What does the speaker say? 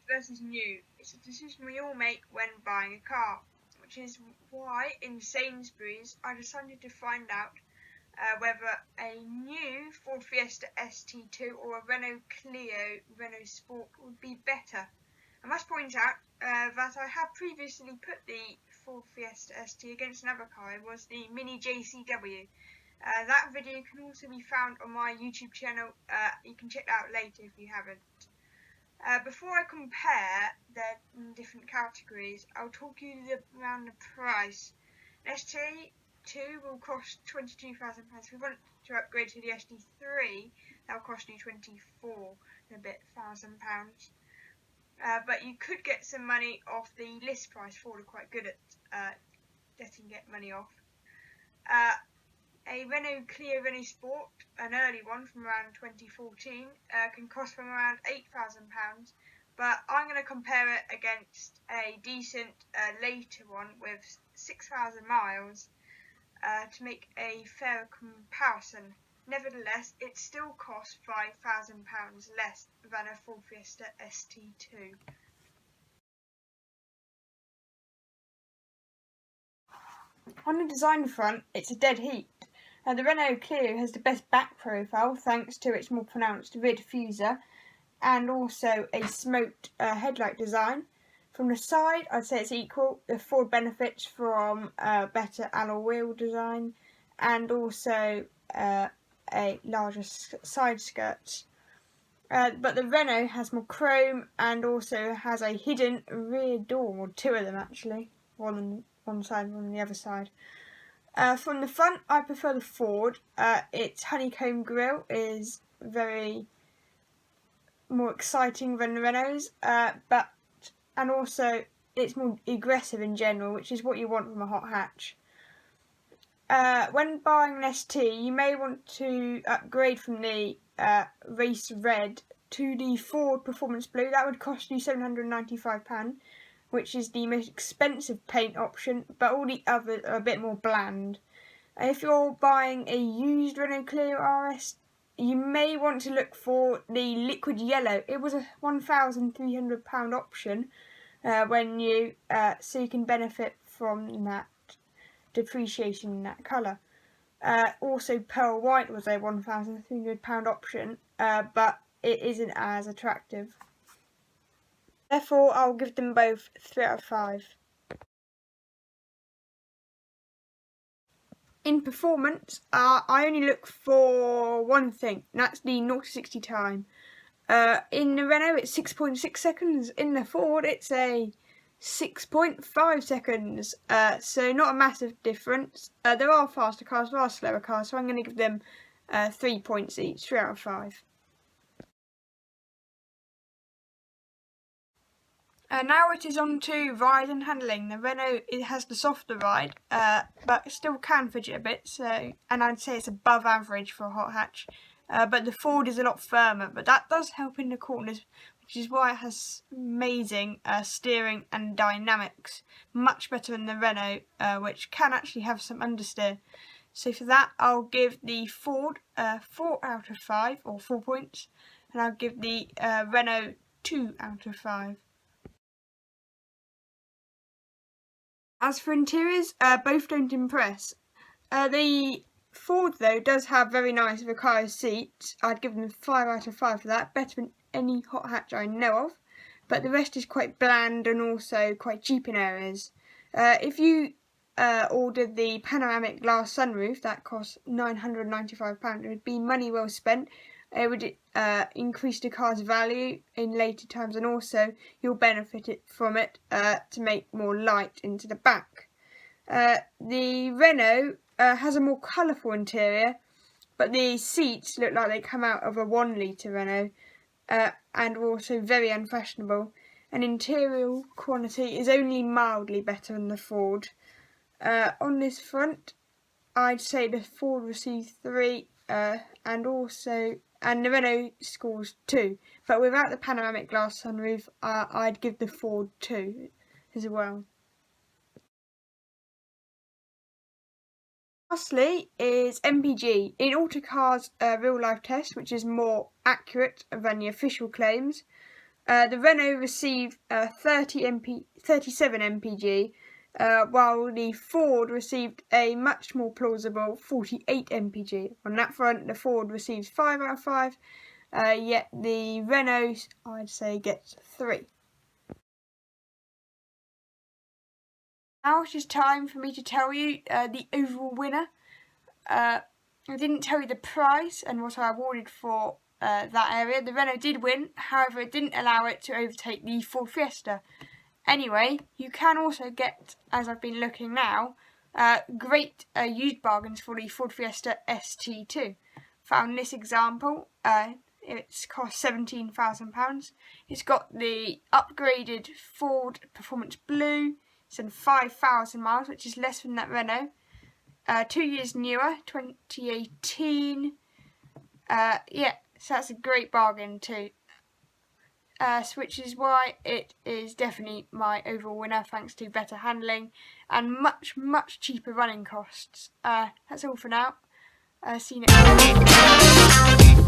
versus new. It's a decision we all make when buying a car, which is why in Sainsbury's I decided to find out whether a new Ford Fiesta ST2 or a Renault Clio Renault Sport would be better. I must point out that I have previously put the Ford Fiesta ST against another car. It was the Mini JCW. That video can also be found on my YouTube channel. You can check that out later if you haven't. Before I compare their different categories, I'll talk you around the price. An ST2 will cost £22,000. If you want to upgrade to the ST3, that will cost you £24,000. But you could get some money off the list price. Ford are quite good at letting get money off. A Renault Clio Renault Sport, an early one from around 2014, can cost from around £8,000, but I'm going to compare it against a decent later one with 6,000 miles to make a fair comparison. Nevertheless, it still costs £5,000 less than a Ford Fiesta ST2. On the design front, it's a dead heat. The Renault Clio has the best back profile thanks to its more pronounced rear diffuser and also a smoked headlight design. From the side, I'd say it's equal. The Ford benefits from better alloy wheel design and also a larger side skirts. But the Renault has more chrome and also has a hidden rear door, or two of them actually, one on one side and one on the other side. From the front, I prefer the Ford. Its honeycomb grille is very more exciting than the Renault's, and also it's more aggressive in general, which is what you want from a hot hatch. When buying an ST, you may want to upgrade from the Race Red to the Ford Performance Blue. That would cost you £795. Which is the most expensive paint option, but all the others are a bit more bland. If you're buying a used Renault Clio RS, you may want to look for the liquid yellow. It was a £1,300 option so you can benefit from that depreciation in that colour. Also, pearl white was a £1,300 option, but it isn't as attractive. Therefore, I'll give them both 3 out of 5. In performance, I only look for one thing, and that's the 0 to 60 time. In the Renault, it's 6.6 seconds. In the Ford, it's a 6.5 seconds. So not a massive difference. There are faster cars, there are slower cars, so I'm going to give them 3 points each, 3 out of 5. Now it is on to ride and handling. The Renault, it has the softer ride, but still can fidget a bit, and I'd say it's above average for a hot hatch. But the Ford is a lot firmer, but that does help in the corners, which is why it has amazing steering and dynamics, much better than the Renault, which can actually have some understeer. So for that, I'll give the Ford 4 out of 5, or 4 points, and I'll give the Renault 2 out of 5. As for interiors, both don't impress. The Ford, though, does have very nice Recaro seats. I'd give them 5 out of 5 for that, better than any hot hatch I know of. But the rest is quite bland and also quite cheap in areas. If you ordered the panoramic glass sunroof, that costs £995. It would be money well spent. It would increase the car's value in later times, and also you'll benefit from it to make more light into the back. The Renault has a more colourful interior, but the seats look like they come out of a 1 litre Renault, and are also very unfashionable. And interior quality is only mildly better than the Ford. On this front, I'd say the Ford receives 3, and the Renault scores 2, but without the panoramic glass sunroof, I'd give the Ford 2 as well. Lastly is MPG. In Autocar's real life test, which is more accurate than the official claims, The Renault received 37 mpg, while the Ford received a much more plausible 48 mpg. On that front, the Ford receives 5 out of 5, yet the Renault, I'd say, gets 3. Now it is time for me to tell you the overall winner. I didn't tell you the price and what I awarded for that area. The Renault did win, however it didn't allow it to overtake the Ford Fiesta. Anyway, you can also get, as I've been looking now, great used bargains for the Ford Fiesta ST2. Found this example, it's cost £17,000. It's got the upgraded Ford Performance Blue. It's done 5,000 miles, which is less than that Renault. 2 years newer, 2018. Yeah, so that's a great bargain too. Which is why it is definitely my overall winner, thanks to better handling and much, much cheaper running costs. That's all for now. See you next time.